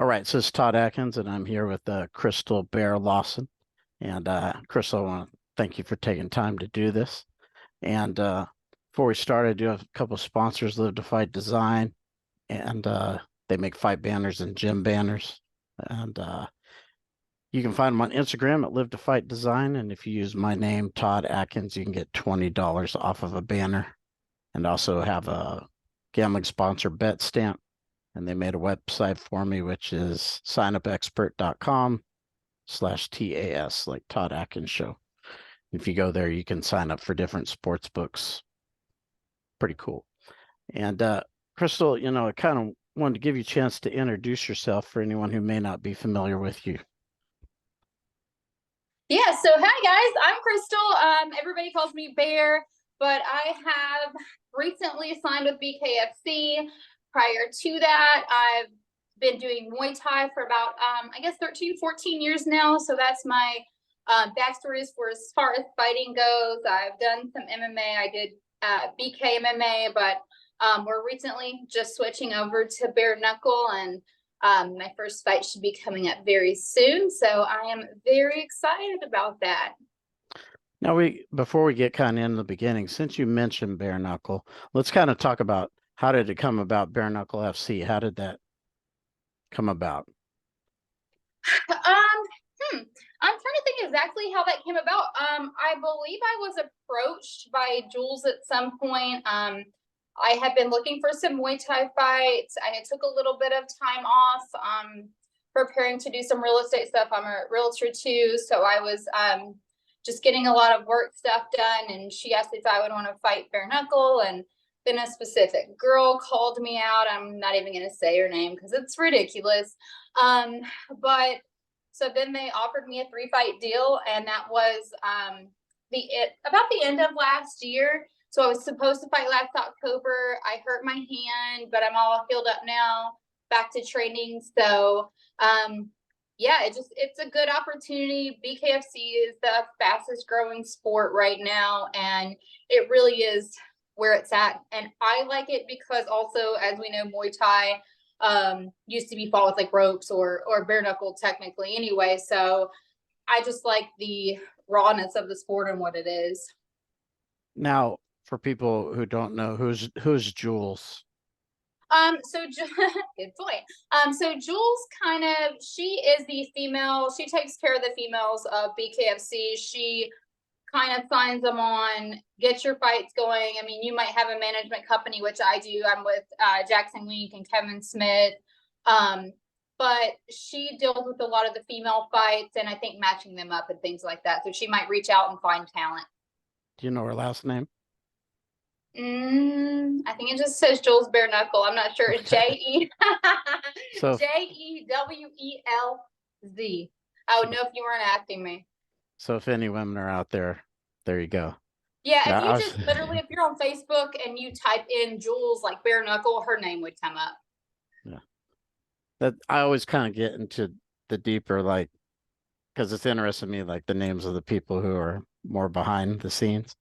All right, so it's Todd Atkins, and I'm here with Crystal Bear Lawson. And Crystal, I want to thank you for taking time to do this. And before we start, I do have a couple of sponsors, Live to Fight Design, and they make fight banners and gym banners. And you can find them on Instagram at Live to Fight Design. And if you use my name, Todd Atkins, you can get $20 off of a banner. And also have a gambling sponsor bet stamp. And they made a website for me, which is signupexpert.com/TAS, like Todd Atkins Show. If you go there, you can sign up for different sports books. Pretty cool. And Crystal, I kind of wanted to give you a chance to introduce yourself for anyone who may not be familiar with you. Yeah, so hi guys, I'm Crystal. Everybody calls me Bear, but I have recently signed with BKFC. Prior to that, I've been doing Muay Thai for about, 13, 14 years now. So that's my backstory as far as fighting goes. I've done some MMA. I did BK MMA, but we're recently just switching over to bare knuckle, and my first fight should be coming up very soon. So I am very excited about that. Now, before we get kind of in the beginning, since you mentioned bare knuckle, let's kind of talk about how did it come about, Bare Knuckle FC? How did that come about? I'm trying to think exactly how that came about. I believe I was approached by Jules at some point. I had been looking for some Muay Thai fights. I took a little bit of time off, preparing to do some real estate stuff. I'm a realtor too, so I was just getting a lot of work stuff done. And she asked if I would want to fight bare knuckle, and then a specific girl called me out. I'm not even going to say her name because it's ridiculous. But so then they offered me a 3-fight deal, and that was about the end of last year. So I was supposed to fight last October. I hurt my hand, but I'm all healed up now, back to training. So yeah, it's a good opportunity. BKFC is the fastest growing sport right now, and it really is where it's at. And I like it because also, as we know, Muay Thai used to be fought with like ropes or bare knuckle technically anyway. So I just like the rawness of the sport and what it is. Now, for people who don't know, who's Jules? So good point. So Jules she is the female, she takes care of the females of BKFC. She kind of signs them on, get your fights going. I mean, you might have a management company, which I do. I'm with Jackson Week and Kevin Smith. But she deals with a lot of the female fights, and I think matching them up and things like that. So she might reach out and find talent. Do you know her last name? I think it just says Jules Bare Knuckle. I'm not sure. It's J-E. So Jewelz. I would know if you weren't asking me. So if any women are out there, there you go. Yeah, if you just literally, if you're on Facebook and you type in Jules like bare knuckle, her name would come up. Yeah. That I always kind of get into the deeper, like, because it's interesting to me, like the names of the people who are more behind the scenes.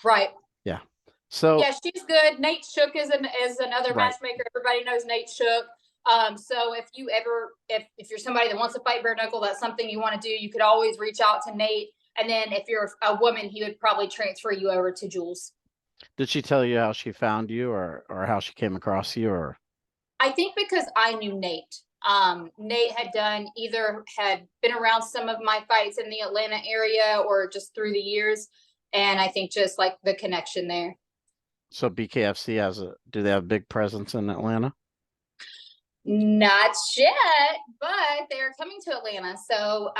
Right. Yeah. So yeah, she's good. Nate Shook is another right. matchmaker. Everybody knows Nate Shook. So if you ever, if you're somebody that wants to fight bare knuckle, that's something you want to do, you could always reach out to Nate. And then if you're a woman, he would probably transfer you over to Jules. Did she tell you how she found you or how she came across you? Or I think because I knew Nate. Nate had been around some of my fights in the Atlanta area or just through the years. And I think just like the connection there. So BKFC do they have a big presence in Atlanta? Not yet, but they're coming to Atlanta. So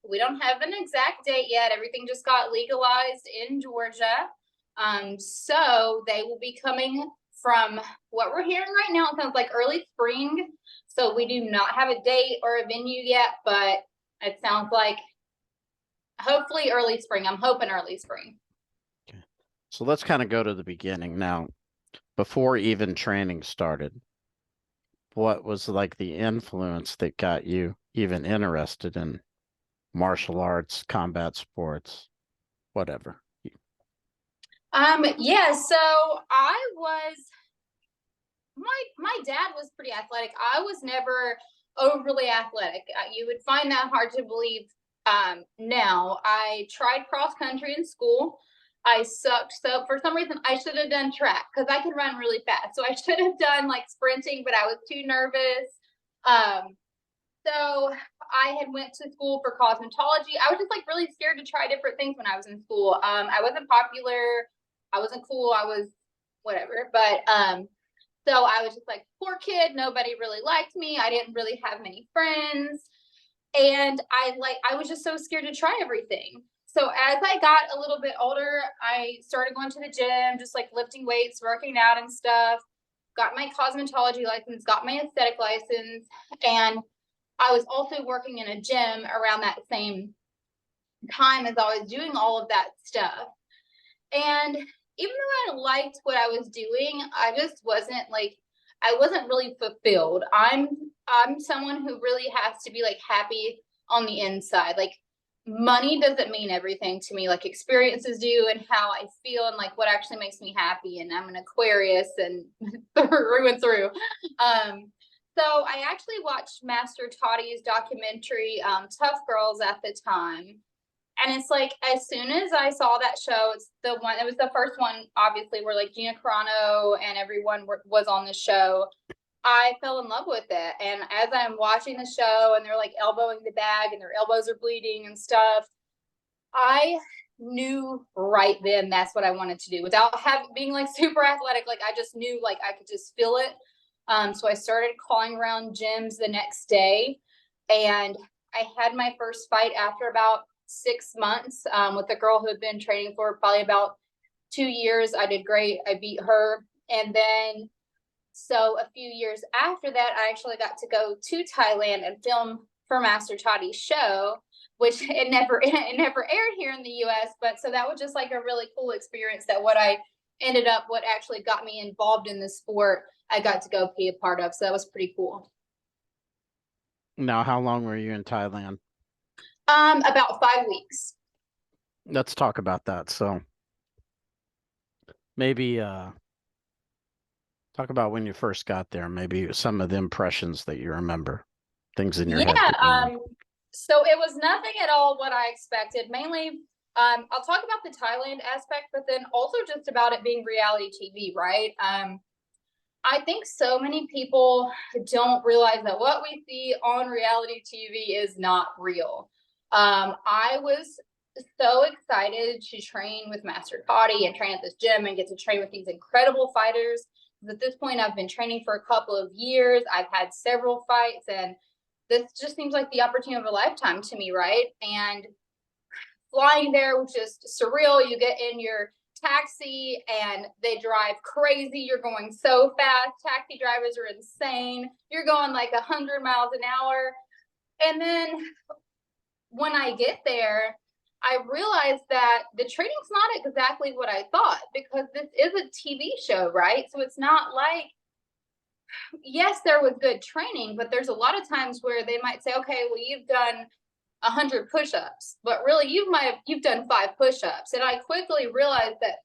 we don't have an exact date yet. Everything just got legalized in Georgia. So they will be coming from what we're hearing right now. It sounds like early spring. So we do not have a date or a venue yet, but it sounds like hopefully early spring. I'm hoping early spring. Okay. So let's kind of go to the beginning now. Before even training started, what was like the influence that got you even interested in martial arts, combat sports, whatever? Yeah, so I was my dad was pretty athletic. I was never overly athletic. You would find that hard to believe now. I tried cross country in school. I sucked. So for some reason, I should have done track because I can run really fast. So I should have done like sprinting, but I was too nervous. Um, so I had went to school for cosmetology. I was just like really scared to try different things when I was in school. I wasn't popular. I wasn't cool. I was whatever. But so I was just like, poor kid. Nobody really liked me. I didn't really have many friends. And I was just so scared to try everything. So as I got a little bit older, I started going to the gym, just like lifting weights, working out and stuff. Got my cosmetology license, got my aesthetic license, and I was also working in a gym around that same time as I was doing all of that stuff. And even though I liked what I was doing, I just wasn't like I wasn't really fulfilled. I'm someone who really has to be like happy on the inside. Like money doesn't mean everything to me, like experiences do and how I feel and like what actually makes me happy. And I'm an Aquarius and through and through. So I actually watched Master Tottie's documentary, Tough Girls at the time. And it's like as soon as I saw that show, it's the one. It was the first one, obviously, where like Gina Carano and everyone was on the show. I fell in love with it, and as I'm watching the show, and they're like elbowing the bag, and their elbows are bleeding and stuff, I knew right then that's what I wanted to do without having being like super athletic. Like I just knew, like I could just feel it. So I started calling around gyms the next day, and I had my first fight after about 6 months with a girl who had been training for probably about 2 years. I did great. I beat her. And then, so a few years after that, I actually got to go to Thailand and film for Master Tottie's show, which it never aired here in the US. But so that was just like a really cool experience that what actually got me involved in the sport, I got to go be a part of. So that was pretty cool. Now, how long were you in Thailand? About 5 weeks. Let's talk about that. So maybe talk about when you first got there, maybe some of the impressions that you remember, things in your head that you Yeah. So it was nothing at all what I expected. Mainly, I'll talk about the Thailand aspect, but then also just about it being reality TV, right? I think so many people don't realize that what we see on reality TV is not real. I was so excited to train with Master Toddy and train at this gym and get to train with these incredible fighters. At this point, I've been training for a couple of years. I've had several fights, and this just seems like the opportunity of a lifetime to me, right? And flying there was just surreal. You get in your taxi and they drive crazy. You're going so fast. Taxi drivers are insane. You're going like 100 miles an hour. And then when I get there, I realized that the training's not exactly what I thought, because this is a TV show, right? So it's not like, yes, there was good training, but there's a lot of times where they might say, okay, well, you've done 100 push-ups, but really you've done 5 push-ups. And I quickly realized that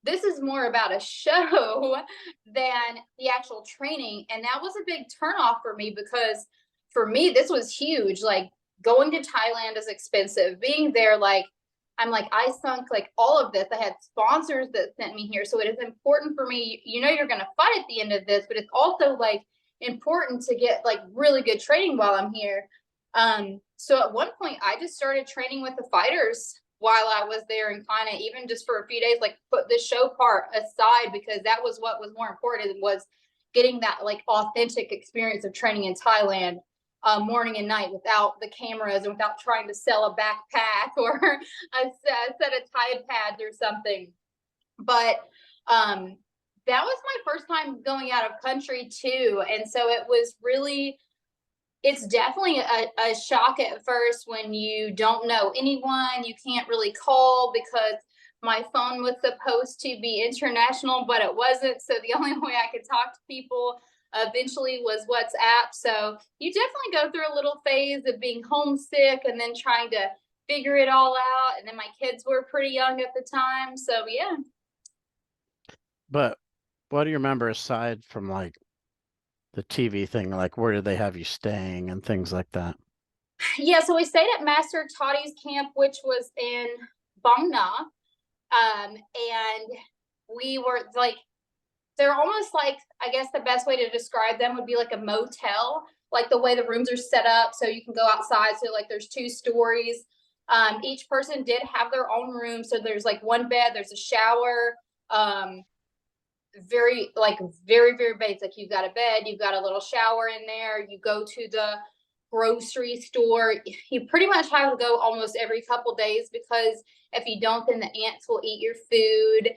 this is more about a show than the actual training. And that was a big turnoff for me, because for me, this was huge. Like going to Thailand is expensive. Being there, like, I'm like, I sunk like all of this. I had sponsors that sent me here. So it is important for me. You know, you're going to fight at the end of this, but it's also like important to get like really good training while I'm here. So at one point I just started training with the fighters while I was there, and kind of even just for a few days, like put the show part aside, because that was what was more important, was getting that like authentic experience of training in Thailand, morning and night, without the cameras and without trying to sell a backpack or a set of Tide pads or something. But that was my first time going out of country too. And so it was really, it's definitely a shock at first when you don't know anyone. You can't really call because my phone was supposed to be international, but it wasn't. So the only way I could talk to people eventually was WhatsApp. So you definitely go through a little phase of being homesick and then trying to figure it all out. And then my kids were pretty young at the time. So yeah. But what do you remember aside from like the TV thing, like where did they have you staying and things like that? Yeah, so we stayed at Master Toddy's camp, which was in Bang Na. And we were like, they're almost like, I guess the best way to describe them would be like a motel, like the way the rooms are set up. So you can go outside. So like there's 2 stories. Each person did have their own room. So there's like one bed, there's a shower. Very basic. You've got a bed, you've got a little shower in there. You go to the grocery store. You pretty much have to go almost every couple days, because if you don't, then the ants will eat your food.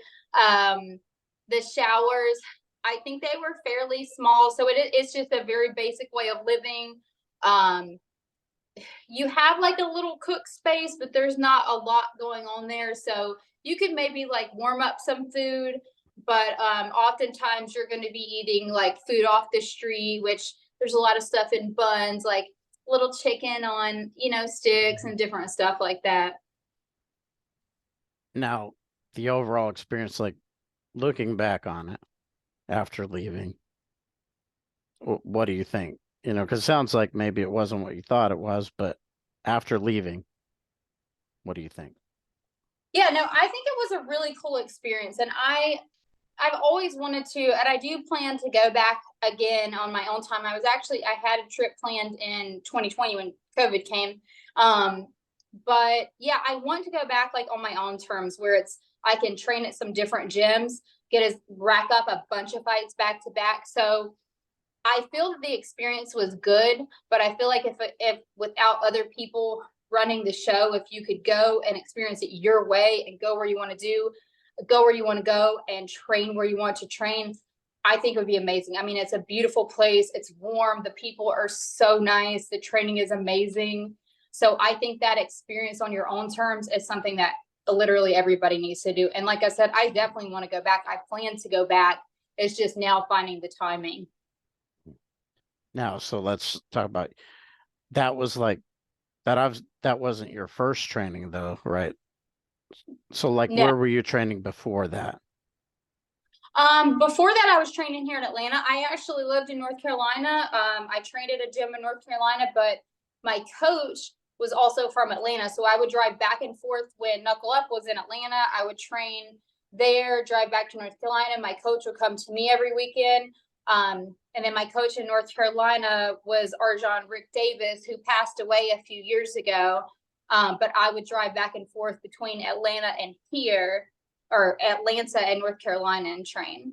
The showers, I think they were fairly small, so it's just a very basic way of living. You have like a little cook space, but there's not a lot going on there, so you could maybe like warm up some food, but oftentimes you're going to be eating like food off the street, which there's a lot of stuff in buns, like little chicken on, sticks and different stuff like that. Now, the overall experience, like looking back on it after leaving, what do you think? Because it sounds like maybe it wasn't what you thought it was, but after leaving, what do you think? Yeah, no, I think it was a really cool experience, and I've always wanted to, and I do plan to go back again on my own time. I had a trip planned in 2020 when COVID came. But yeah, I want to go back like on my own terms, where I can train at some different gyms, rack up a bunch of fights back to back. So I feel that the experience was good, but I feel like if without other people running the show, if you could go and experience it your way and go where you want to go and train where you want to train, I think it would be amazing. I mean, it's a beautiful place. It's warm. The people are so nice. The training is amazing. So I think that experience on your own terms is something that literally everybody needs to do. And like I said, I definitely want to go back. I plan to go back. It's just now finding the timing. Now, so let's talk about that. Was like that wasn't your first training though, right? So like No. where were you training before that? Before that, I was training here in Atlanta. I actually lived in North Carolina. I trained at a gym in North Carolina, but my coach was also from Atlanta. So I would drive back and forth when Knuckle Up was in Atlanta. I would train there, drive back to North Carolina. My coach would come to me every weekend. And then my coach in North Carolina was Arjan Rick Davis, who passed away a few years ago. But I would drive back and forth between Atlanta and here, or Atlanta and North Carolina, and train.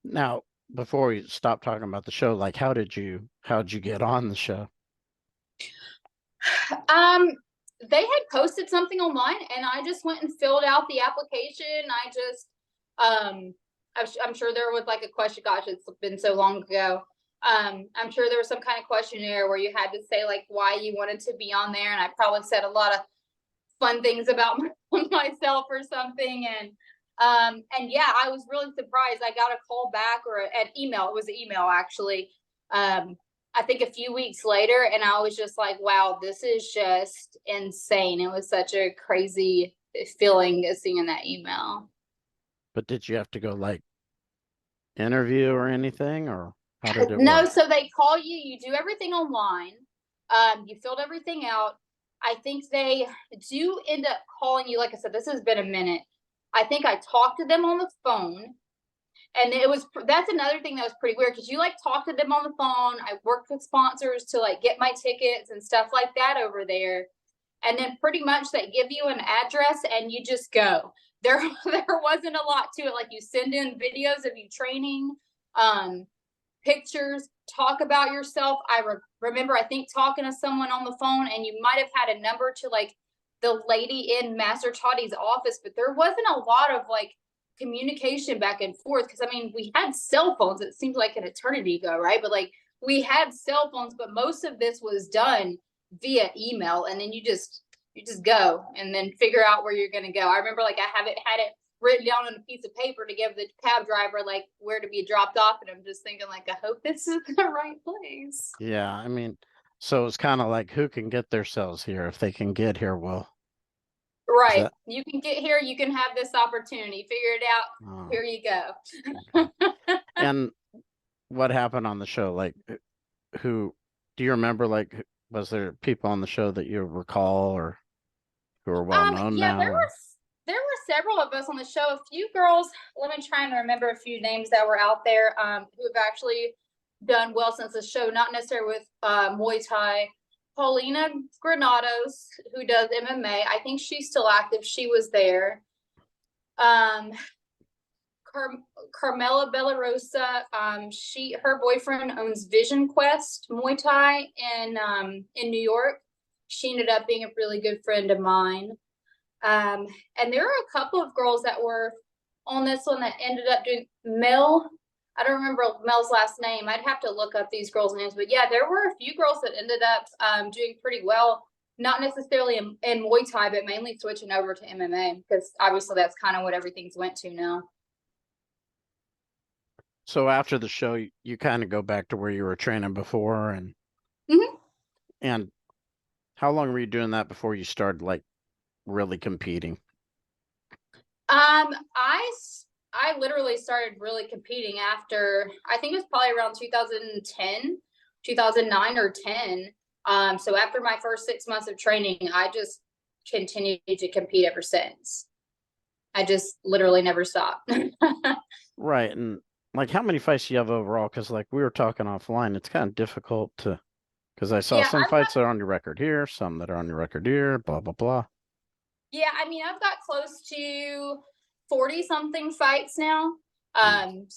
Now, before we stop talking about the show, like how'd you get on the show? They had posted something online, and I just went and filled out the application. I'm sure there was like a question. Gosh, it's been so long ago. I'm sure there was some kind of questionnaire where you had to say like why you wanted to be on there, and I probably said a lot of fun things about myself or something. And yeah, I was really surprised. I got a call back, or an email. It was an email actually. I think a few weeks later, and I was just like, wow, this is just insane. It was such a crazy feeling seeing that email. But did you have to go like interview or anything, or how did it No, work? so they call you, you do everything online. You filled everything out. I think they do end up calling you. Like I said, this has been a minute. I think I talked to them on the phone, and that's another thing that was pretty weird, because you like talk to them on the phone. I worked with sponsors to like get my tickets and stuff like that over there, and then pretty much they give you an address and you just go. There wasn't a lot to it. Like you send in videos of you training, pictures, talk about yourself. I remember, I think, talking to someone on the phone, and you might have had a number to like the lady in Master Toddy's office, but there wasn't a lot of like communication back and forth, because I mean, we had cell phones. It seems like an eternity ago, right? But like we had cell phones, but most of this was done via email, and then you just go and then figure out where you're going to go. I remember like I had it written down on a piece of paper to give the cab driver like where to be dropped off, and I'm just thinking like, I hope this is the right place. Yeah, I mean, so it's kind of like who can get themselves here. If they can get here, well, is Right, that you can get here, you can have this opportunity, figure it out, oh, here you okay. go. And what happened on the show? Like, who do you remember? Like, was there people on the show that you recall or who are well known Yeah, now? Or there were several of us on the show. A few girls. Let me try and remember a few names that were out there who have actually done well since the show. Not necessarily with Muay Thai. Paulina Granados, who does MMA. I think she's still active. She was there. Um, Carmela Bellarosa. Her boyfriend owns Vision Quest Muay Thai in New York. She ended up being a really good friend of mine. And there are a couple of girls that were on this one that ended up doing Mel. I don't remember Mel's last name. I'd have to look up these girls' names, but yeah, there were a few girls that ended up doing pretty well. Not necessarily in Muay Thai, but mainly switching over to MMA because obviously that's kind of what everything's went to now. so after the show, you kind of go back to where you were training before, Mhm. and how long were you doing that before you started like really competing? I literally started really competing after I think it was probably around 2010, 2009 or 10. So after my first 6 months of training, I just continued to compete ever since. I just literally never stopped. Right, and like how many fights do you have overall? Because like we were talking offline, it's kind of difficult to because I saw Yeah, some fights that are on your record here, some that are on your record here, blah blah blah. yeah, I mean, I've got close to 40 something fights now. Mm.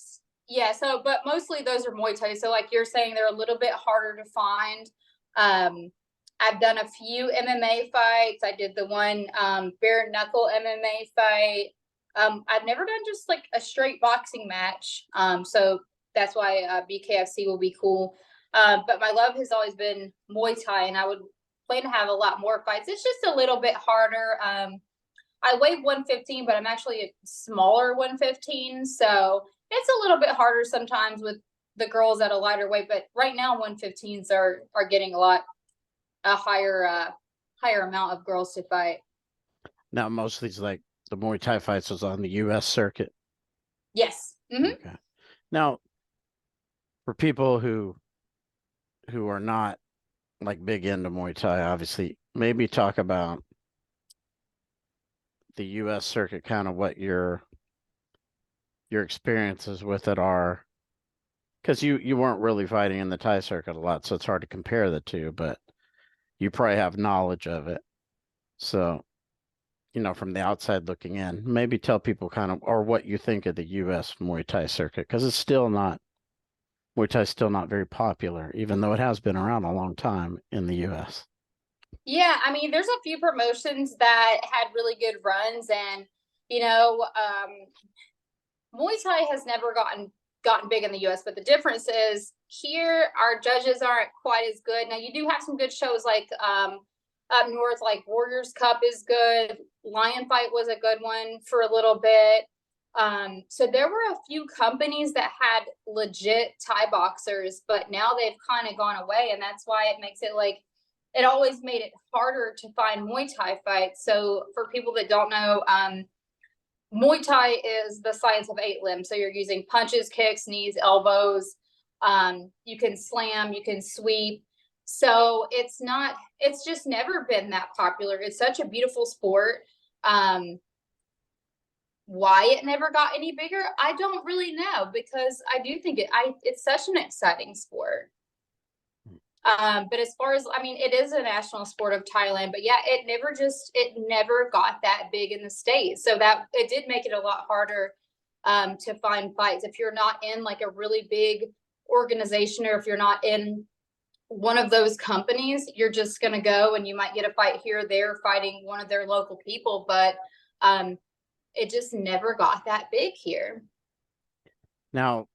Yeah, so but mostly those are Muay Thai. So like you're saying, they're a little bit harder to find. Um, I've done a few MMA fights. I did the one bare knuckle MMA fight. I've never done just like a straight boxing match. So that's why BKFC will be cool. But my love has always been Muay Thai, and I would plan to have a lot more fights. It's just a little bit harder. I weigh 115, but I'm actually a smaller 115, so it's a little bit harder sometimes with the girls at a lighter weight. But right now, 115s are getting a higher amount of girls to fight. Now most of these like the Muay Thai fights was on the U.S. circuit. Yes. Mm-hmm. Okay. Now for people who are not like big into Muay Thai, obviously, maybe talk about the U.S. circuit, kind of what your experiences with it are, because you weren't really fighting in the Thai circuit a lot, so it's hard to compare the two, but you probably have knowledge of it. So, from the outside looking in, maybe tell people kind of or what you think of the U.S. Muay Thai circuit, because Muay Thai is still not very popular, even though it has been around a long time in the U.S. Yeah, I mean, there's a few promotions that had really good runs, and you know, Muay Thai has never gotten big in the US, but the difference is here our judges aren't quite as good. Now you do have some good shows like up north, like Warriors Cup is good. Lion Fight was a good one for a little bit. So there were a few companies that had legit Thai boxers, but now they've kind of gone away, and that's why it makes it like it always made it harder to find Muay Thai fights. So for people that don't know, Muay Thai is the science of 8 limbs. So you're using punches, kicks, knees, elbows. You can slam, you can sweep. So it's just never been that popular. It's such a beautiful sport. Why it never got any bigger, I don't really know, because I do think it's such an exciting sport. But as far as, I mean, it is a national sport of Thailand, but yeah, it never got that big in the States. So that it did make it a lot harder to find fights. If you're not in like a really big organization, or if you're not in one of those companies, you're just going to go and you might get a fight here or there fighting one of their local people. But it just never got that big here. Now,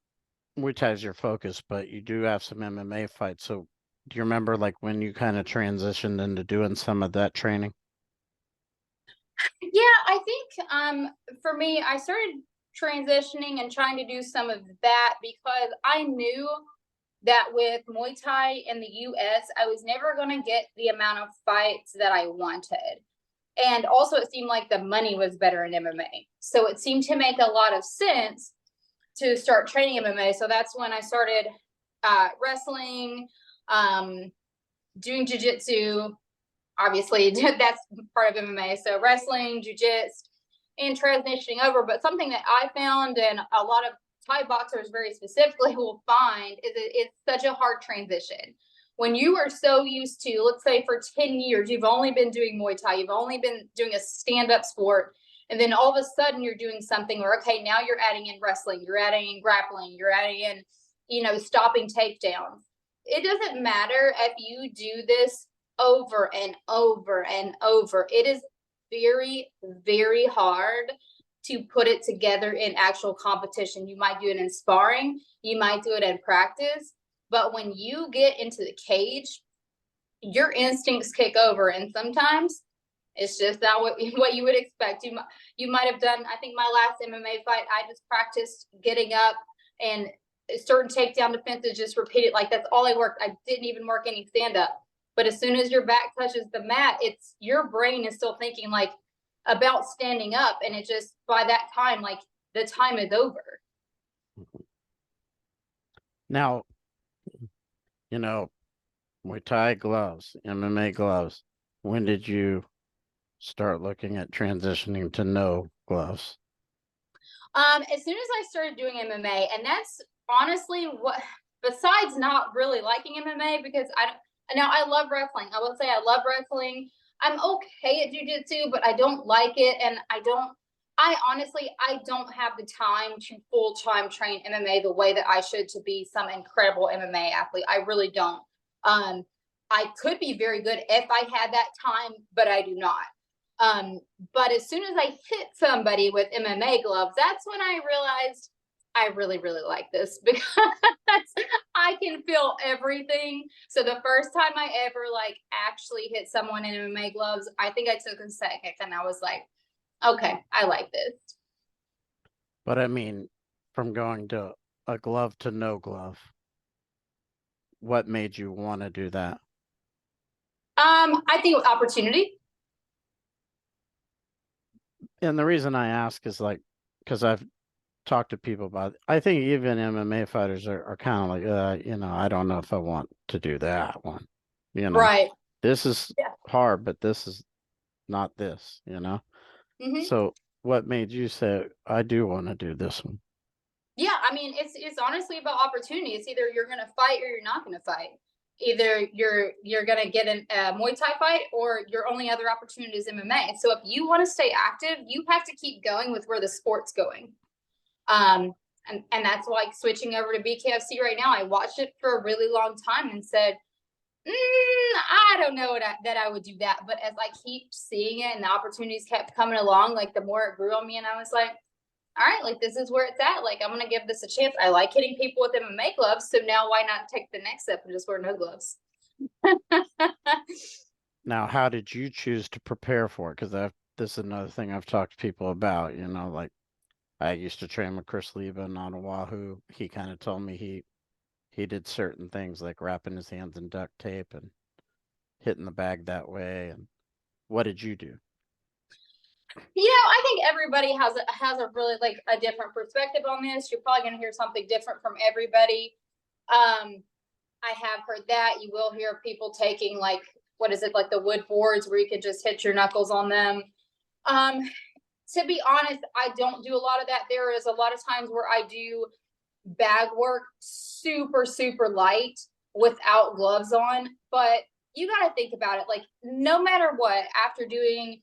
Muay Thai is your focus, but you do have some MMA fights. So, do you remember like when you kind of transitioned into doing some of that training? Yeah, I think for me, I started transitioning and trying to do some of that because I knew that with Muay Thai in the US, I was never going to get the amount of fights that I wanted. And also, it seemed like the money was better in MMA. So it seemed to make a lot of sense to start training MMA. So that's when I started wrestling, doing jiu-jitsu. Obviously, that's part of MMA. So wrestling, jiu-jitsu, and transitioning over. But something that I found, and a lot of Thai boxers very specifically will find, is it's such a hard transition. When you are so used to, let's say for 10 years, you've only been doing Muay Thai, you've only been doing a stand-up sport, and then all of a sudden you're doing something where, okay, now you're adding in wrestling, you're adding in grappling, you're adding in, stopping takedowns. It doesn't matter if you do this over and over and over. It is very, very hard to put it together in actual competition. You might do it in sparring, you might do it in practice, but when you get into the cage, your instincts kick over, and sometimes it's just not what you would expect. You might have done, I think my last MMA fight, I just practiced getting up and certain takedown defenses, just repeated, like that's all I worked. I didn't even work any stand up. But as soon as your back touches the mat, it's your brain is still thinking like about standing up, and it just, by that time, like the time is over. Now, Muay Thai gloves, MMA gloves. When did you start looking at transitioning to no gloves? As soon as I started doing MMA, and that's honestly what, besides not really liking MMA, because I love wrestling. I will say I love wrestling. I'm okay at jiu-jitsu, but I don't like it. And I honestly don't have the time to full-time train MMA the way that I should to be some incredible MMA athlete. I really don't. I could be very good if I had that time, but I do not. But as soon as I hit somebody with MMA gloves, that's when I realized I really, really like this, because I can feel everything. So the first time I ever actually hit someone in MMA gloves, I think I took a second and I was like, okay, I like this. But I mean, from going to a glove to no glove, what made you want to do that? I think opportunity. And the reason I ask is because I've talked to people about it. I think even MMA fighters are kind of like, I don't know if I want to do that one. Right. This is hard, but this is not this, Mm-hmm. So what made you say, I do want to do this one? Yeah, I mean, it's honestly about opportunity. It's either you're gonna fight or you're not gonna fight. Either you're gonna get a Muay Thai fight, or your only other opportunity is MMA. So if you want to stay active, you have to keep going with where the sport's going. And that's why switching over to BKFC right now, I watched it for a really long time and said, I don't know that I would do that. But as I keep seeing it and the opportunities kept coming along, the more it grew on me, and I was like, all right, this is where it's at. I'm going to give this a chance. I like hitting people with MMA gloves. So now why not take the next step and just wear no gloves? Now, how did you choose to prepare for it? Because this is another thing I've talked to people about, I used to train with Chris Lieben on Oahu. He kind of told me he did certain things like wrapping his hands in duct tape and hitting the bag that way. And what did you do? I think everybody has a really a different perspective on this. You're probably going to hear something different from everybody. I have heard that. You will hear people taking what is it, the wood boards where you could just hit your knuckles on them. To be honest, I don't do a lot of that. There is a lot of times where I do bag work super, super light without gloves on. But you got to think about it. No matter what, after doing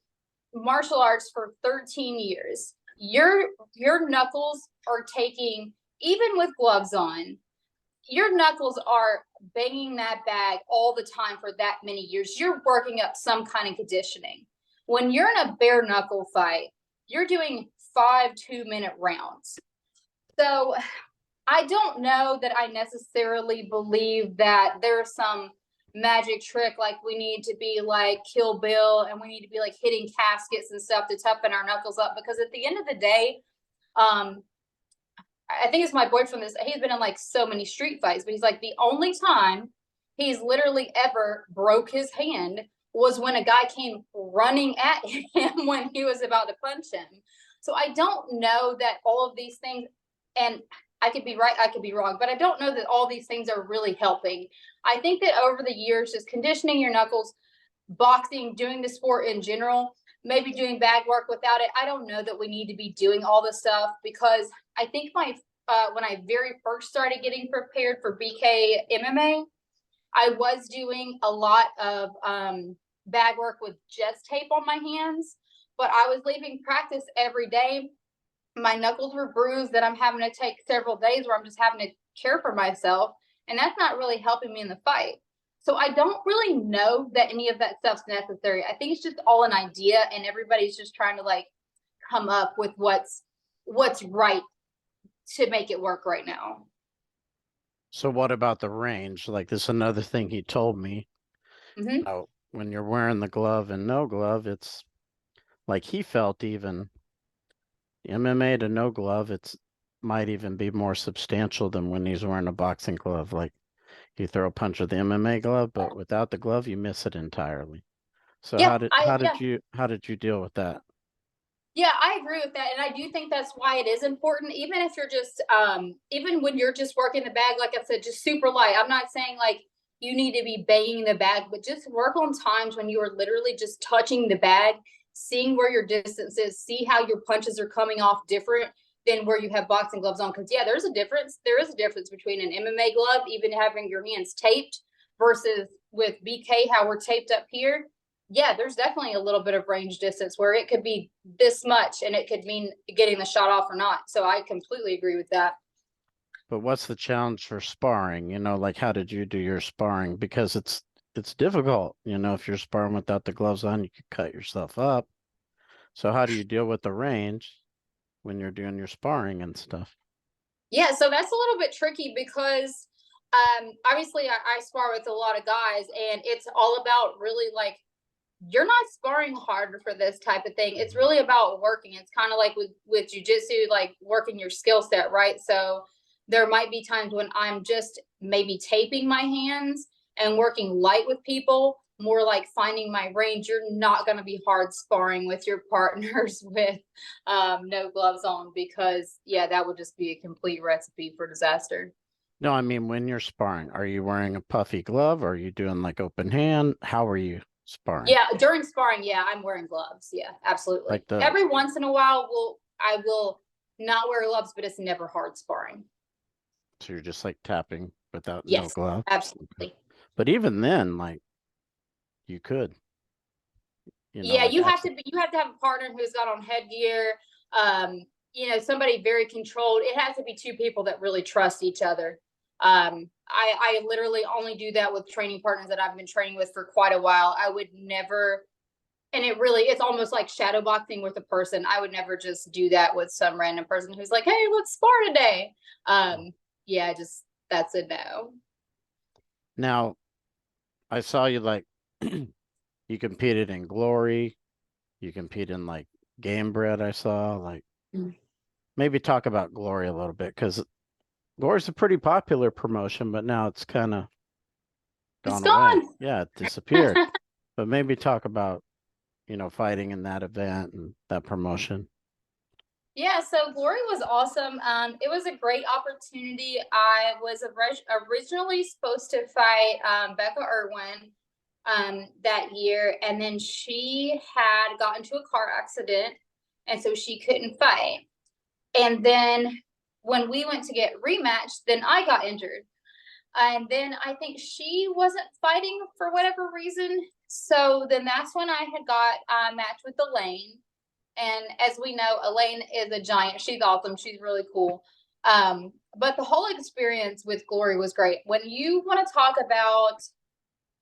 martial arts for 13 years, your knuckles are taking, even with gloves on, your knuckles are banging that bag all the time for that many years. You're working up some kind of conditioning. When you're in a bare knuckle fight, you're doing 5 2-minute rounds. So I don't know that I necessarily believe that there's some magic trick we need to be like Kill Bill and we need to be hitting caskets and stuff to toughen our knuckles up, because at the end of the day, I think it's my boyfriend, he's been in so many street fights, but he's the only time he's literally ever broke his hand was when a guy came running at him when he was about to punch him. So I don't know that all of these things, and I could be right, I could be wrong, but I don't know that all these things are really helping. I think that over the years, just conditioning your knuckles, boxing, doing the sport in general, maybe doing bag work without it. I don't know that we need to be doing all this stuff, because I think when I very first started getting prepared for BK MMA, I was doing a lot of bag work with just tape on my hands, but I was leaving practice every day. My knuckles were bruised that I'm having to take several days where I'm just having to care for myself. And that's not really helping me in the fight. So I don't really know that any of that stuff's necessary. I think it's just all an idea, and everybody's just trying to like come up with what's right to make it work right now. So what about the range? Like this is another thing he told me. Hmm. When you're wearing the glove and no glove, it's like he felt even MMA to no glove, it's might even be more substantial than when he's wearing a boxing glove. Like you throw a punch with the MMA glove, but without the glove, you miss it entirely. So Yeah, how did you deal with that? yeah, I agree with that. And I do think that's why it is important, even if you're just even when you're just working the bag, like I said, just super light. I'm not saying like you need to be banging the bag, but just work on times when you are literally just touching the bag, seeing where your distance is, see how your punches are coming off different than where you have boxing gloves on. Because yeah, there's a difference. There is a difference between an MMA glove, even having your hands taped, versus with BK, how we're taped up here. Yeah, there's definitely a little bit of range distance where it could be this much and it could mean getting the shot off or not. So I completely agree with that. But what's the challenge for sparring? Like how did you do your sparring? Because it's difficult. If you're sparring without the gloves on, you could cut yourself up. So how do you deal with the range when you're doing your sparring and stuff? Yeah, so that's a little bit tricky because obviously I spar with a lot of guys, and it's all about really like you're not sparring harder for this type of thing. It's Mhm. really about working. It's kind of like with jujitsu, like working your skill set, right? So there might be times when I'm just maybe taping my hands and working light with people, more like finding my range. You're not going to be hard sparring with your partners with no gloves on, because yeah, that would just be a complete recipe for disaster. No, I mean when you're sparring, are you wearing a puffy glove? Or are you doing like open hand? How are you sparring? Yeah, during sparring, yeah, I'm wearing gloves. Yeah, absolutely. Like the Every once in a while, I will not wear gloves, but it's never hard sparring. so you're just like tapping without no Yes, glove. Okay. absolutely. But even then, like you could, Yeah, like actually. you have to have a partner who's got on headgear. Um, somebody very controlled. It has to be two people that really trust each other. I literally only do that with training partners that I've been training with for quite a while. I would never, and it's almost like shadow boxing with a person. I would never just do that with some random person who's like, hey, let's spar today. Yeah, just that's a no. Now, I saw you like you competed in Glory, you compete in like Game Bread, I saw. Like Mm. maybe talk about Glory a little bit because Glory's a pretty popular promotion, but now it's kind of It's gone away. gone. Yeah, it disappeared. But maybe talk about, fighting in that event and that promotion. Yeah, so Glory was awesome. It was a great opportunity. I was originally supposed to fight Becca Irwin that year, and then she had got into a car accident, and so she couldn't fight. And then when we went to get rematched, then I got injured. And then I think she wasn't fighting for whatever reason. So then that's when I had got matched with Elaine. And as we know, Elaine is a giant. She's awesome. She's really cool. But the whole experience with Glory was great. When you want to talk about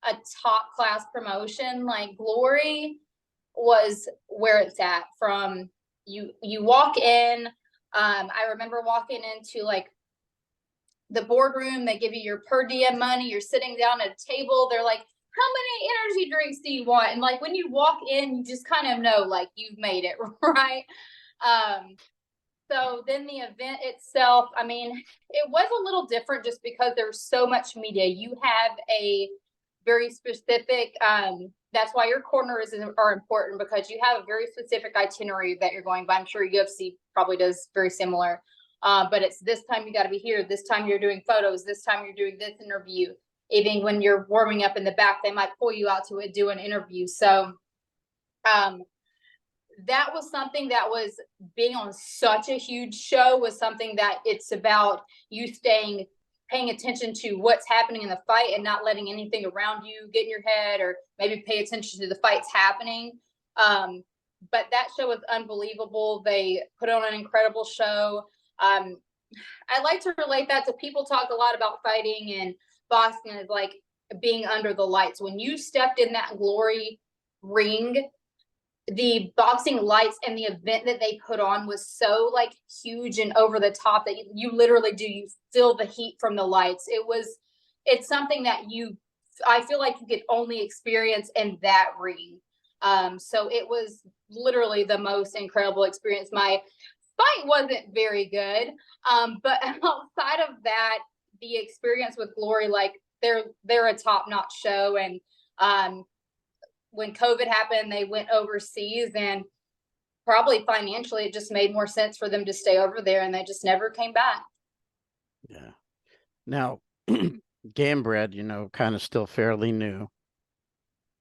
a top class promotion, like Glory was where it's at. From you walk in. I remember walking into like the boardroom. They give you your per diem money. You're sitting down at a table. They're like, how many energy drinks do you want? And like when you walk in, you just kind of know like you've made it, right? Um, so then the event itself, I mean, it was a little different just because there's so much media. You have a very specific, that's why your corners are important, because you have a very specific itinerary that you're going by. I'm sure UFC probably does very similar. But it's this time you got to be here. This time you're doing photos. This time you're doing this interview. Even when you're warming up in the back, they might pull you out to do an interview. So that was something that was being on such a huge show was something that it's about you paying attention to what's happening in the fight and not letting anything around you get in your head, or maybe pay attention to the fights happening. But that show was unbelievable. They put on an incredible show. I like to relate that to people talk a lot about fighting, and Boston is like being under the lights. When you stepped in that glory ring, the boxing lights and the event that they put on was so like huge and over the top that you literally you feel the heat from the lights. It's something that I feel like you could only experience in that ring. So it was literally the most incredible experience. My fight wasn't very good. But outside of that, the experience with Glory, like they're a top-notch show. And when COVID happened, they went overseas, and probably financially it just made more sense for them to stay over there, and they just never came back. Yeah. Now, Game Bred, kind of still fairly new.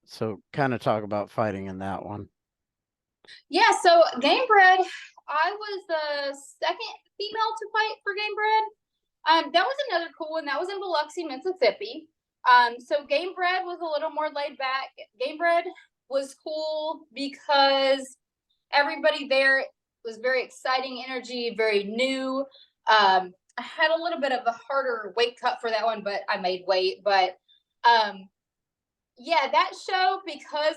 So kind of talk about fighting in that one. Yeah, so Game Bred, I was the second female to fight for Game Bred. That was another cool one. That was in Biloxi, Mississippi. So Game Bred was a little more laid back. Game Bred was cool because everybody there was very exciting energy, very new. I had a little bit of a harder weight cut for that one, but I made weight. But yeah, that show, because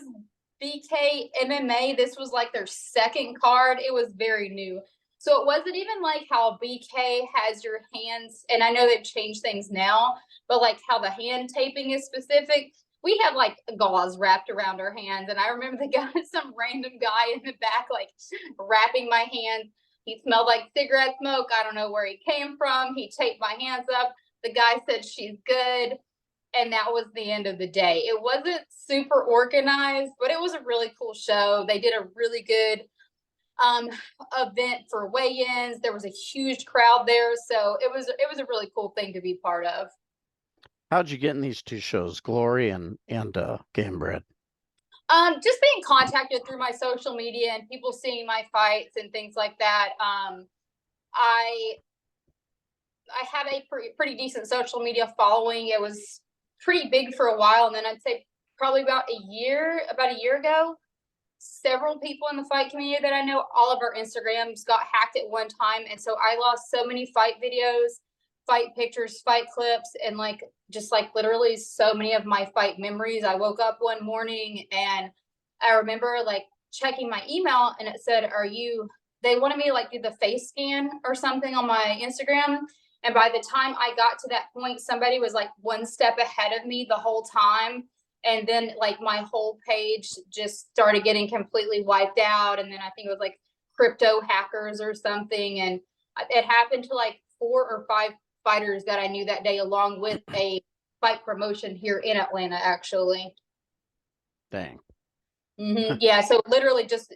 BK MMA, this was like their second card. It was very new. So it wasn't even like how BK has your hands, and I know they've changed things now, but like how the hand taping is specific. We had like gauze wrapped around our hands. And I remember some random guy in the back, like wrapping my hands. He smelled like cigarette smoke. I don't know where he came from. He taped my hands up. The guy said, "She's good." And that was the end of the day. It wasn't super organized, but it was a really cool show. They did a really good event for weigh-ins. There was a huge crowd there, so it was a really cool thing to be part of. How'd you get in these two shows, Glory and Game Bred? Just being contacted through my social media and people seeing my fights and things like that. I have a pretty decent social media following. It was pretty big for a while, and then I'd say probably about a year ago, several people in the fight community that I know, all of our Instagrams got hacked at one time, and so I lost so many fight videos, fight pictures, fight clips, and just literally so many of my fight memories. I woke up one morning and I remember checking my email, and it said, they wanted me to do the face scan or something on my Instagram. And by the time I got to that point, somebody was one step ahead of me the whole time. And then my whole page just started getting completely wiped out. And then I think it was crypto hackers or something. And it happened to 4 or 5 fighters that I knew that day, along with a fight promotion here in Atlanta, actually. Dang. Yeah. So literally just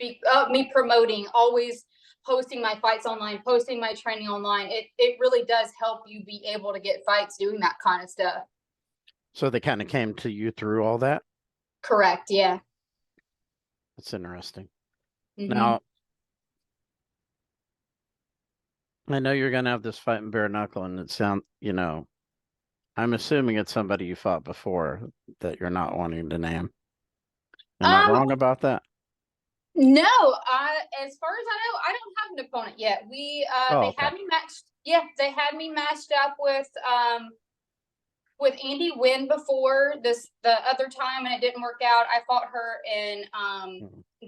me promoting, always posting my fights online, posting my training online. It really does help you be able to get fights doing that kind of stuff. So they kind of came to you through all that? Correct. Yeah. That's interesting. Now, I know you're going to have this fight in bare knuckle, and I'm assuming it's somebody you fought before that you're not wanting to name. Am I wrong about that? No, as far as I know, I don't have an opponent yet. They had me matched. Yeah, they had me matched up with Andy Wynn before the other time, and it didn't work out. I fought her in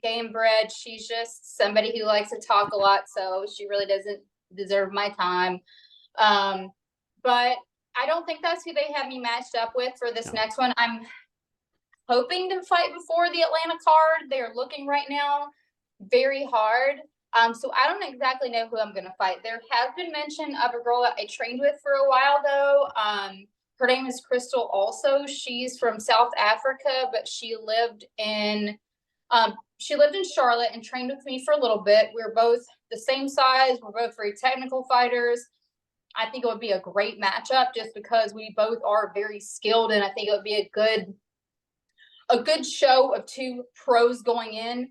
Game Bred. She's just somebody who likes to talk a lot, so she really doesn't deserve my time. But I don't think that's who they have me matched up with for this next one. I'm hoping to fight before the Atlanta card. They're looking right now very hard. So I don't exactly know who I'm going to fight. There has been mention of a girl that I trained with for a while, though. Her name is Crystal also. She's from South Africa, but she lived in She lived in Charlotte and trained with me for a little bit. We were both the same size. We're both very technical fighters. I think it would be a great matchup just because we both are very skilled, and I think it would be a good show of two pros going in.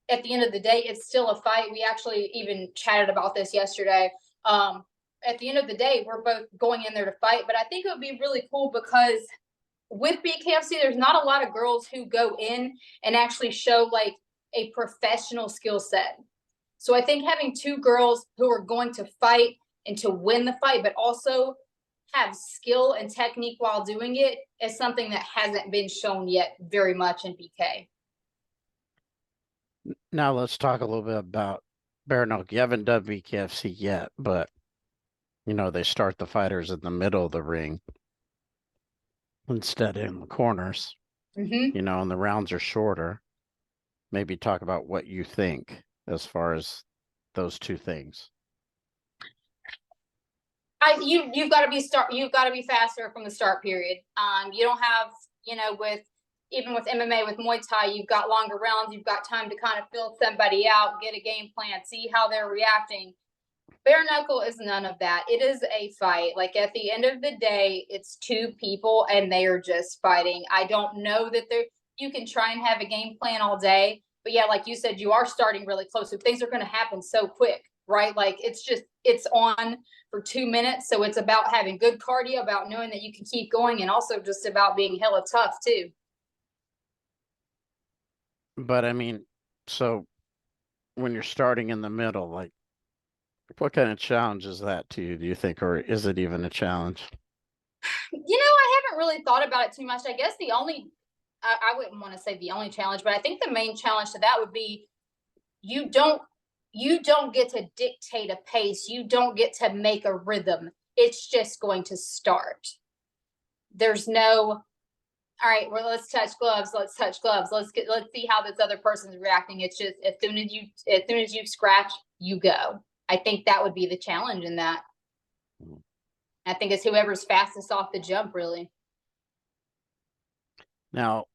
At the end of the day, it's still a fight. We actually even chatted about this yesterday. At the end of the day, we're both going in there to fight, but I think it would be really cool because with BKFC, there's not a lot of girls who go in and actually show like a professional skill set. So I think having two girls who are going to fight and to win the fight, but also have skill and technique while doing it is something that hasn't been shown yet very much in BK. Now let's talk a little bit about bare knuckle. You haven't done BKFC yet, but you know, they start the fighters in the middle of the ring instead in the corners, you know, and the rounds are shorter. Maybe talk about what you think as far as those two things. You've got to be faster from the start period. You don't have, you know, even with MMA, with Muay Thai, you've got longer rounds. You've got time to kind of feel somebody out, get a game plan, see how they're reacting. Bare knuckle is none of that. It is a fight. Like at the end of the day, it's two people and they are just fighting. I don't know that you can try and have a game plan all day, but yeah, like you said, you are starting really close. So things are going to happen so quick, right? Like it's on for 2 minutes. So it's about having good cardio, about knowing that you can keep going, and also just about being hella tough too. But I mean, so when you're starting in the middle, like what kind of challenge is that to you, do you think, or is it even a challenge? You know, I haven't really thought about it too much. I guess I wouldn't want to say the only challenge, but I think the main challenge to that would be you don't get to dictate a pace. You don't get to make a rhythm. It's just going to start. There's no, all right, well, let's touch gloves. Let's touch gloves. Let's see how this other person's reacting. It's just as soon as you scratch, you go. I think that would be the challenge in that. I think it's whoever's fastest off the jump, really. Now,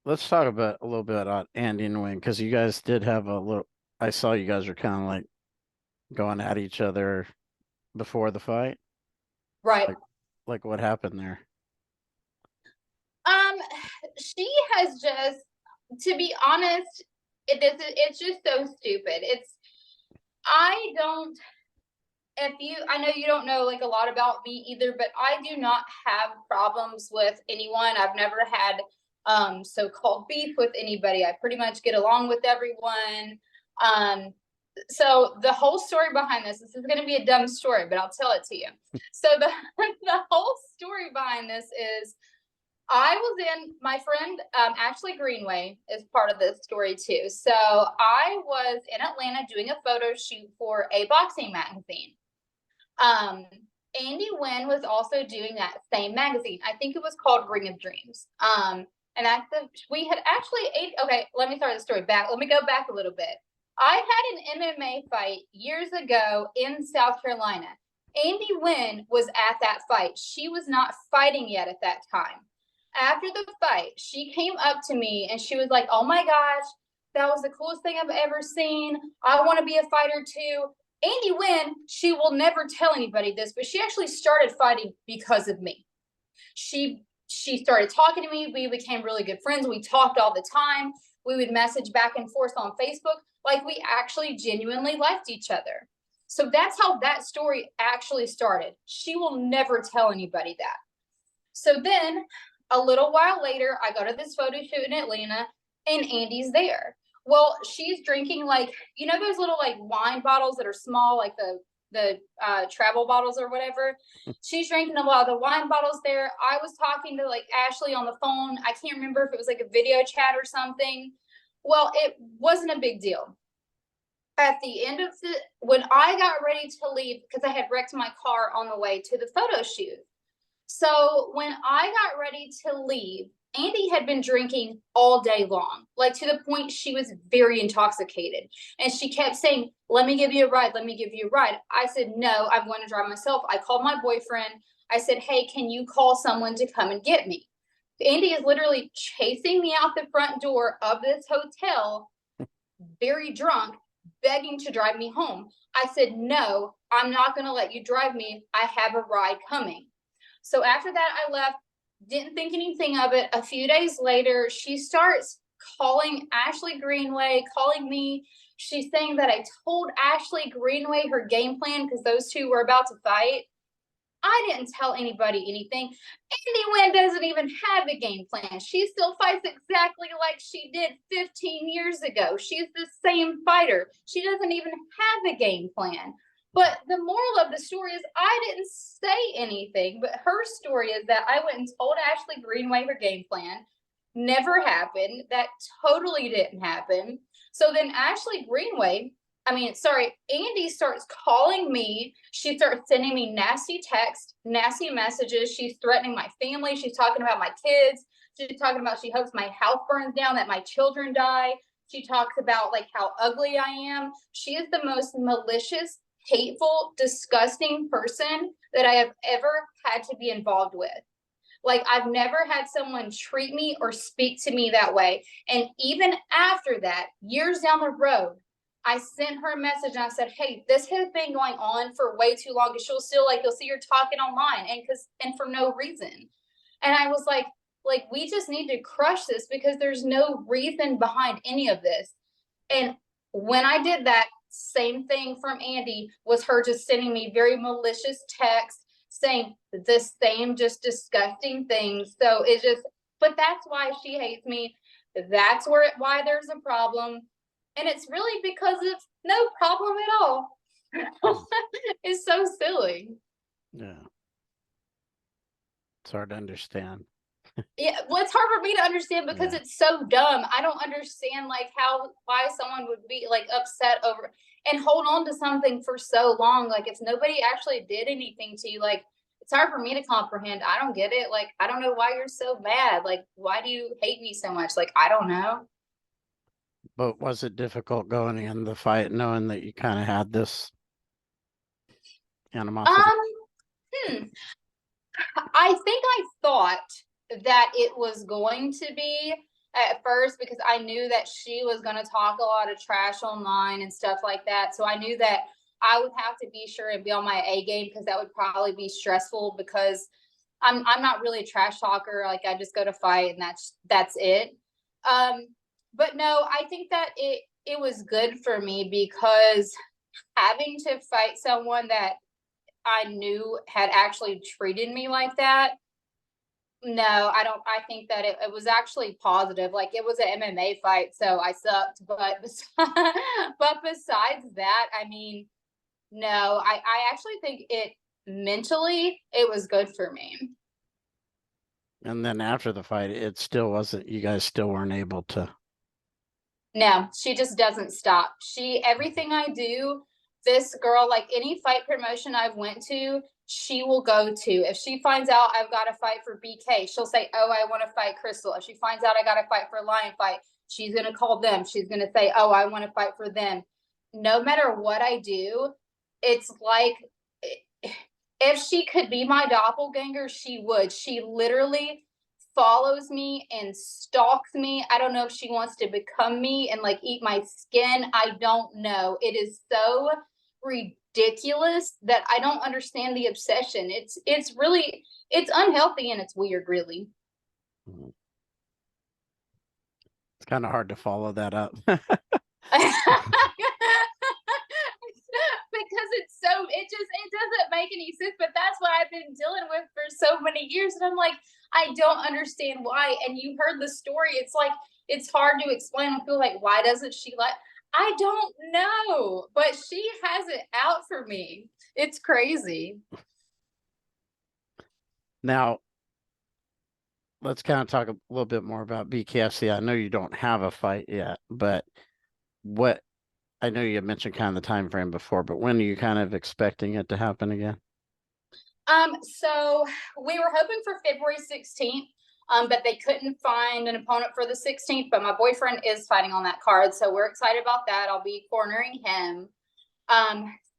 let's talk about a little bit about Andy and Wayne, because you guys did have a little. I saw you guys were kind of like going at each other before the fight. Right. Like what happened there? She has just, to be honest, it's just so stupid. I know you don't know like a lot about me either, but I do not have problems with anyone. I've never had so-called beef with anybody. I pretty much get along with everyone. So the whole story behind this is going to be a dumb story, but I'll tell it to you. So the whole story behind this is I was in, my friend Ashley Greenway is part of this story too. So I was in Atlanta doing a photo shoot for a boxing magazine. Andy Wynn was also doing that same magazine. I think it was called Ring of Dreams. And we had actually okay, let me start the story back. Let me go back a little bit. I had an MMA fight years ago in South Carolina. Andy Wynn was at that fight. She was not fighting yet at that time. After the fight, she came up to me and she was like, "Oh my gosh, that was the coolest thing I've ever seen. I want to be a fighter too." Andy Wynn, she will never tell anybody this, but she actually started fighting because of me. She started talking to me. We became really good friends. We talked all the time. We would message back and forth on Facebook. Like we actually genuinely liked each other. So that's how that story actually started. She will never tell anybody that. So then a little while later, I go to this photo shoot in Atlanta and Andy's there. Well, she's drinking like, you know, those little like wine bottles that are small, like the travel bottles or whatever. She's drinking a lot of the wine bottles there. I was talking to like Ashley on the phone. I can't remember if it was like a video chat or something. Well, it wasn't a big deal. At the end of when I got ready to leave, because I had wrecked my car on the way to the photo shoot. So when I got ready to leave, Andy had been drinking all day long, like to the point she was very intoxicated. And she kept saying, "Let me give you a ride. Let me give you a ride." I said, "No, I'm going to drive myself." I called my boyfriend. I said, "Hey, can you call someone to come and get me?" Andy is literally chasing me out the front door of this hotel, very drunk, begging to drive me home. I said, no, I'm not going to let you drive me. I have a ride coming. So after that, I left, didn't think anything of it. A few days later, she starts calling Ashley Greenway, calling me. She's saying that I told Ashley Greenway her game plan because those two were about to fight. I didn't tell anybody anything. Andy Wynn doesn't even have a game plan. She still fights exactly like she did 15 years ago. She's the same fighter. She doesn't even have a game plan. But the moral of the story is I didn't say anything, but her story is that I went and told Ashley Greenway her game plan. Never happened. That totally didn't happen. So then Ashley Greenway, Andy starts calling me. She starts sending me nasty texts, nasty messages. She's threatening my family. She's talking about my kids. She's talking about she hopes my house burns down, that my children die. She talks about like how ugly I am. She is the most malicious, hateful, disgusting person that I have ever had to be involved with. Like, I've never had someone treat me or speak to me that way. And even after that, years down the road, I sent her a message and I said, hey, this has been going on for way too long. And she'll still you'll see her talking online and for no reason. And I was like, we just need to crush this because there's no reason behind any of this. And when I did that, same thing from Andy was her just sending me very malicious texts saying the same just disgusting things. So but that's why she hates me. That's why there's a problem. And it's really because of no problem at all. It's so silly. Yeah. It's hard to understand. Yeah, well, it's hard for me to understand because it's so dumb. I don't understand why someone would be upset over and hold on to something for so long. Like if nobody actually did anything to you, it's hard for me to comprehend. I don't get it. I don't know why you're so mad. Why do you hate me so much? I don't know. But was it difficult going in the fight knowing that you kind of had this animosity? I think I thought that it was going to be at first because I knew that she was going to talk a lot of trash online and stuff like that. So I knew that I would have to be sure and be on my A game because that would probably be stressful because I'm not really a trash talker. I just go to fight and that's it. But no, I think that it was good for me because having to fight someone that I knew had actually treated me like that. No, I don't. I think that it was actually positive. It was an MMA fight, so I sucked. But besides that, no, I actually think mentally it was good for me. And then after the fight, it still wasn't, you guys still weren't able to. No, she just doesn't stop. Everything I do, this girl, any fight promotion I've went to, she will go to. If she finds out I've got to fight for BK, she'll say, oh, I want to fight Crystal. If she finds out I got to fight for Lion Fight, she's going to call them. She's going to say, oh, I want to fight for them. No matter what I do, it's if she could be my doppelganger, she would. She literally follows me and stalks me. I don't know if she wants to become me and eat my skin. I don't know. It is so ridiculous that I don't understand the obsession. It's unhealthy and it's weird, really. It's kind of hard to follow that up. Because it doesn't make any sense, but that's what I've been dealing with for so many years. And I'm I don't understand why. And you heard the story. It's hard to explain. I feel why doesn't she I don't know, but she has it out for me. It's crazy. Now, let's kind of talk a little bit more about BKFC. I know you don't have a fight yet, but I know you mentioned kind of the time frame before, but when are you kind of expecting it to happen again? So we were hoping for February 16th, but they couldn't find an opponent for the 16th, but my boyfriend is fighting on that card. So we're excited about that. I'll be cornering him.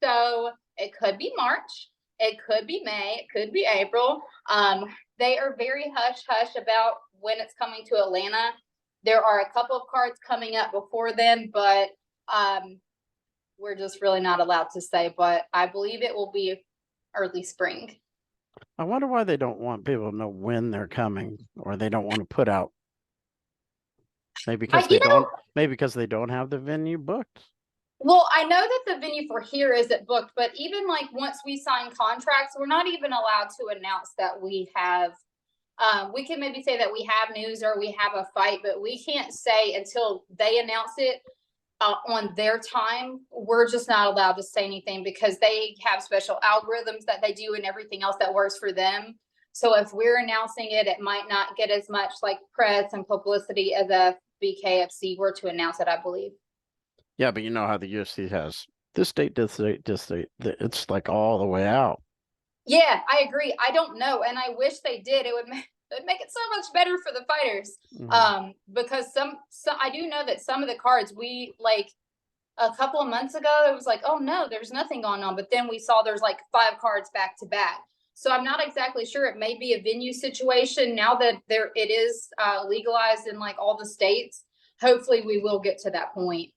So it could be March. It could be May, it could be April. They are very hush hush about when it's coming to Atlanta. There are a couple of cards coming up before then, but we're just really not allowed to say. But I believe it will be early spring. I wonder why they don't want people to know when they're coming, or they don't want to put out. Maybe because You they know, don't have the venue booked. well, I know that the venue for here isn't booked, but even like once we sign contracts, we're not even allowed to announce that we have. We can maybe say that we have news or we have a fight, but we can't say until they announce it on their time. We're just not allowed to say anything because they have special algorithms that they do and everything else that works for them. So if we're announcing it, it might not get as much like press and publicity as a BKFC were to announce it, I believe. Yeah, but you know how the UFC has this date, this date, this date. It's like all the way out. Yeah, I agree. I don't know, and I wish they did. It would make it so much better for the fighters. Because some I do know that some of the cards we like a couple of months ago, it was like, oh no, there's nothing going on. But then we saw there's like 5 cards back to back. So I'm not exactly sure. It may be a venue situation now that it is legalized in like all the states. Hopefully, we will get to that point.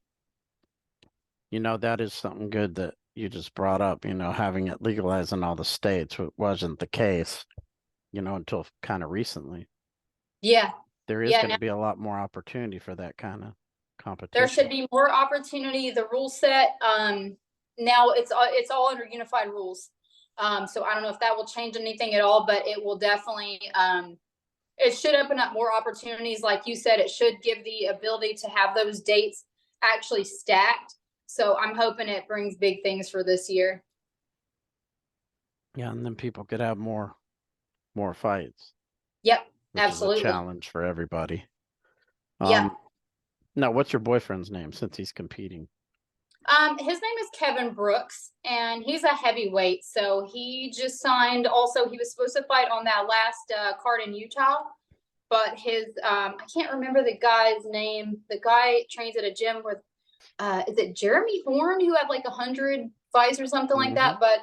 You know, that is something good that you just brought up, having it legalized in all the states. It wasn't the case, until kind of recently. Yeah. There is going to be a lot more opportunity for that kind of competition. There should be more opportunity. The rule set, now it's all under unified rules. So I don't know if that will change anything at all, but it will definitely, it should open up more opportunities. Like you said, it should give the ability to have those dates actually stacked. So I'm hoping it brings big things for this year. Yeah, and then people could have more fights. Yep, which absolutely. is a challenge for everybody. Yeah. Now, what's your boyfriend's name since he's competing? His name is Kevin Brooks, and he's a heavyweight. So he just signed. Also, he was supposed to fight on that last card in Utah, but his I can't remember the guy's name. The guy trains at a gym with is it Jeremy Horn who had like 100 fights or something like that? But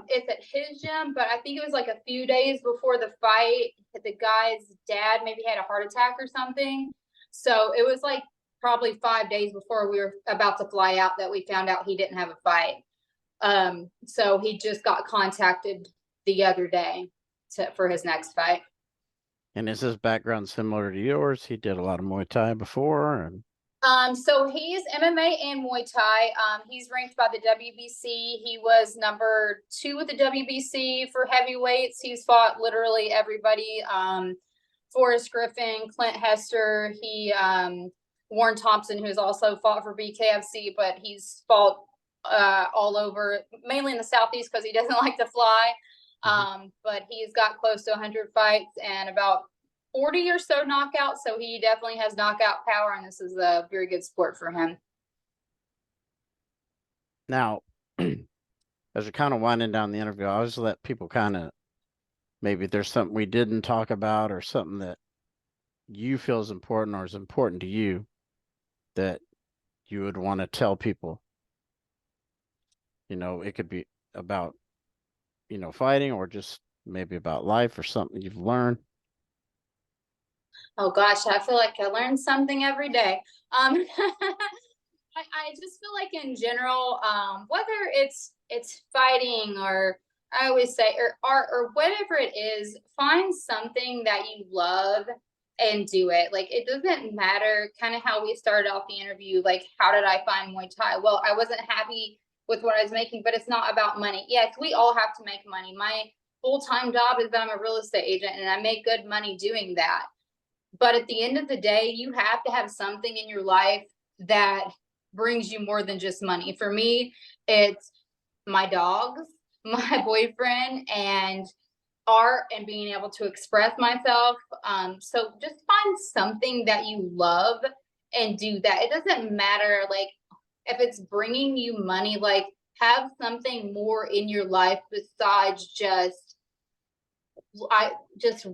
it's at his gym. But I think it was like a few days before the fight, the guy's dad maybe had a heart attack or something. So it was like probably 5 days before we were about to fly out that we found out he didn't have a fight. So he just got contacted the other day for his next fight. And is his background similar to yours? He did a lot of Muay Thai before, and so he's MMA and Muay Thai. He's ranked by the WBC. He was number 2 with the WBC for heavyweights. He's fought literally everybody. Forrest Griffin, Clint Hester, Warren Thompson, who's also fought for BKFC, but he's fought all over, mainly in the Southeast because he doesn't like to fly. But he's got close to 100 fights and about 40 or so knockouts. So he definitely has knockout power, and this is a very good sport for him. Now, as you're kind of winding down the interview, I always let people kind of, maybe there's something we didn't talk about or something that you feel is important or is important to you that you would want to tell people. It could be about, fighting, or just maybe about life or something you've learned. Oh gosh, I feel like I learn something every day. I just feel like in general, whether it's fighting or I always say or art or whatever it is, find something that you love and do it. Like it doesn't matter kind of how we started off the interview, like how did I find Muay Thai? Well, I wasn't happy with what I was making, but it's not about money. Yes, we all have to make money. My full-time job is that I'm a real estate agent and I make good money doing that. But at the end of the day, you have to have something in your life that brings you more than just money. For me, it's my dogs, my boyfriend, and art and being able to express myself. So just find something that you love and do that. It doesn't matter like if it's bringing you money, like have something more in your life besides just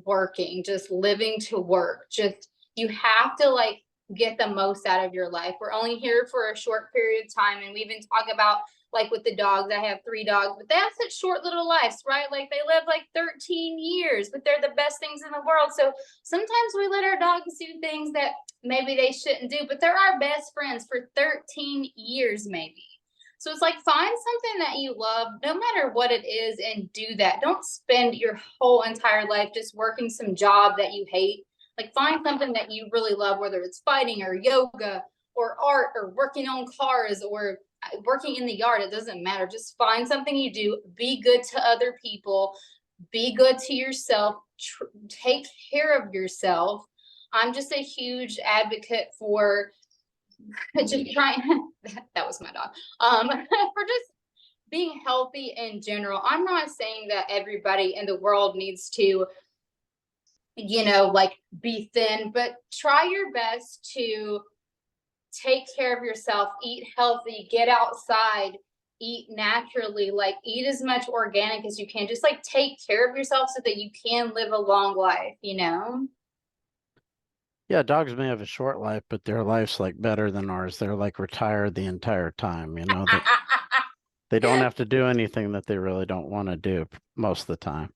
working, just living to work. Just you have to like get the most out of your life. We're only here for a short period of time, and we even talk about like with the dogs, I have 3 dogs, but they have such short little lives, right? Like they live like 13 years, but they're the best things in the world. So sometimes we let our dogs do things that maybe they shouldn't do, but they're our best friends for 13 years, maybe. So it's like find something that you love, no matter what it is, and do that. Don't spend your whole entire life just working some job that you hate. Like find something that you really love, whether it's fighting or yoga or art or working on cars or working in the yard. It doesn't matter. Just find something you do. Be good to other people. Be good to yourself. Take care of yourself. I'm just a huge advocate for just trying. That was my dog. For just being healthy in general. I'm not saying that everybody in the world needs to, like be thin, but try your best to take care of yourself, eat healthy, get outside, eat naturally, like eat as much organic as you can. Just like take care of yourself so that you can live a long life, Yeah, dogs may have a short life, but their life's like better than ours. They're like retired the entire time, they don't have to do anything that they really don't want to do most of the time.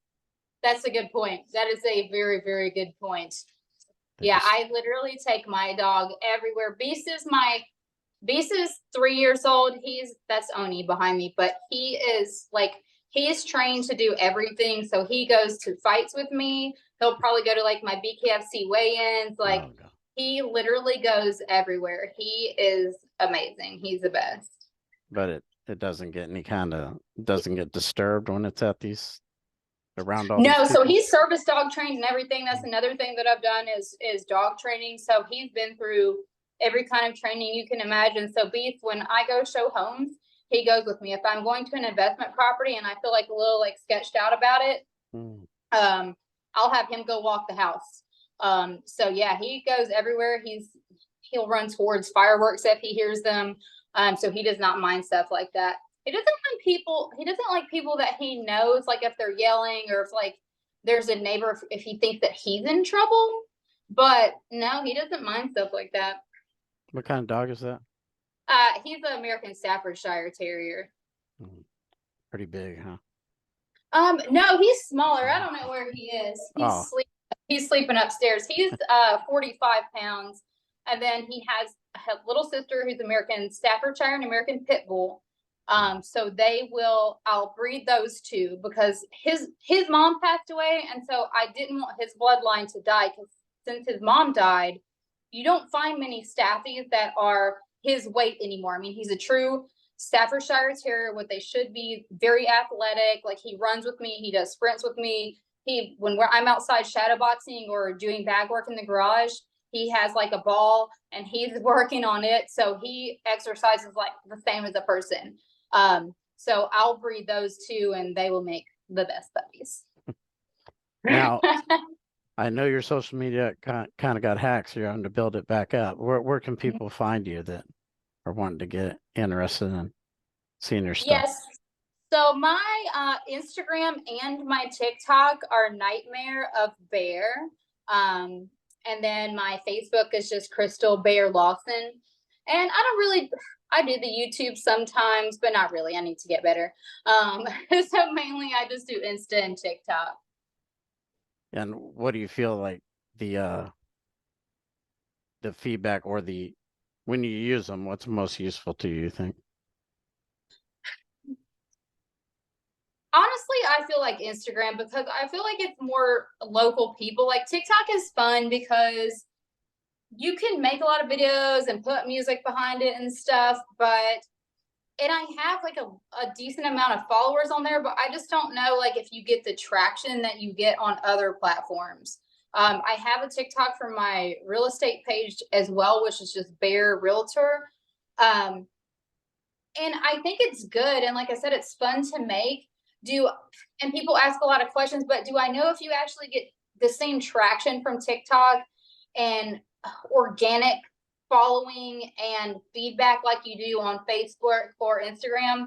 That's a good point. That is a very, very good point. They Yeah, just, I literally take my dog everywhere. Beast is 3 years old. That's Oni behind me, but he is trained to do everything. So he goes to fights with me. He'll probably go to like my BKFC weigh-ins. Like oh, God. he literally goes everywhere. He is amazing. He's the best. But it doesn't get disturbed when it's at these around all these No, so people. he's service dog trained and everything. That's another thing that I've done is dog training. So he's been through every kind of training you can imagine. So Beef, when I go show homes, he goes with me. If I'm going to an investment property and I feel like a little like sketched out about it, I'll have him go walk the house. So yeah, he goes everywhere. He'll run towards fireworks if he hears them. So he does not mind stuff like that. He doesn't like people that he knows, like if they're yelling or if like there's a neighbor, if he thinks that he's in trouble. But no, he doesn't mind stuff like that. What kind of dog is that? He's an American Staffordshire Terrier. Pretty big, huh? No, he's smaller. I don't know where he is. He's sleeping upstairs. He's 45 pounds. And then he has a little sister who's American Staffordshire and American Pit Bull. So I'll breed those two because his mom passed away, and so I didn't want his bloodline to die, because since his mom died, you don't find many staffies that are his weight anymore. I mean, he's a true Staffordshire Terrier, what they should be, very athletic. Like he runs with me, he does sprints with me. I'm outside shadowboxing or doing bag work in the garage, he has like a ball and he's working on it. So he exercises like the same as a person. So I'll breed those two and they will make the best puppies. Now, I know your social media kind of got hacked, so you're having to build it back up. Where can people find you that are wanting to get interested in seeing your stuff? Yes. So my Instagram and my TikTok are Nightmare of Bear. And then my Facebook is just Crystal Bear Lawson. And I do the YouTube sometimes, but not really. I need to get better. So mainly I just do Insta and TikTok. And what do you feel like the feedback or when you use them, what's most useful to you think? Honestly, I feel like Instagram, because I feel like it's more local people. Like TikTok is fun because you can make a lot of videos and put music behind it and stuff, and I have like a decent amount of followers on there, but I just don't know like if you get the traction that you get on other platforms. I have a TikTok for my real estate page as well, which is just Bear Realtor. And I think it's good. And like I said, it's fun to make. And people ask a lot of questions, but do I know if you actually get the same traction from TikTok and organic following and feedback like you do on Facebook or Instagram?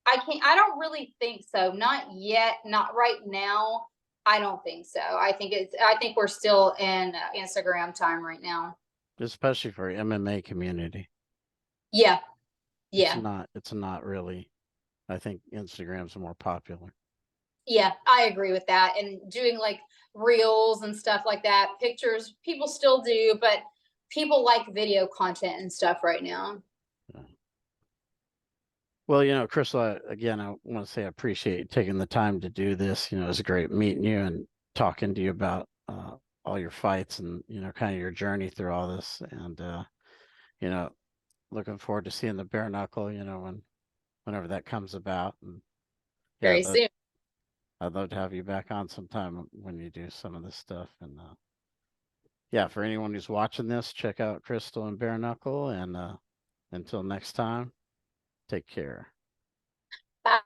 I don't really think so. Not yet, not right now. I don't think so. I think we're still in Instagram time right now. Especially for MMA community. Yeah. Yeah. It's not really. I think Instagram's more popular. Yeah, I agree with that. And doing like reels and stuff like that, pictures, people still do, but people like video content and stuff right now. Yeah. Well, Crystal, again, I want to say I appreciate you taking the time to do this. It was great meeting you and talking to you about all your fights and, kind of your journey through all this. And, you know, looking forward to seeing the bare knuckle, whenever that comes about. And yeah, Very soon. I'd love to have you back on sometime when you do some of this stuff. And yeah, for anyone who's watching this, check out Crystal and Bare Knuckle. And until next time, take care. Bye.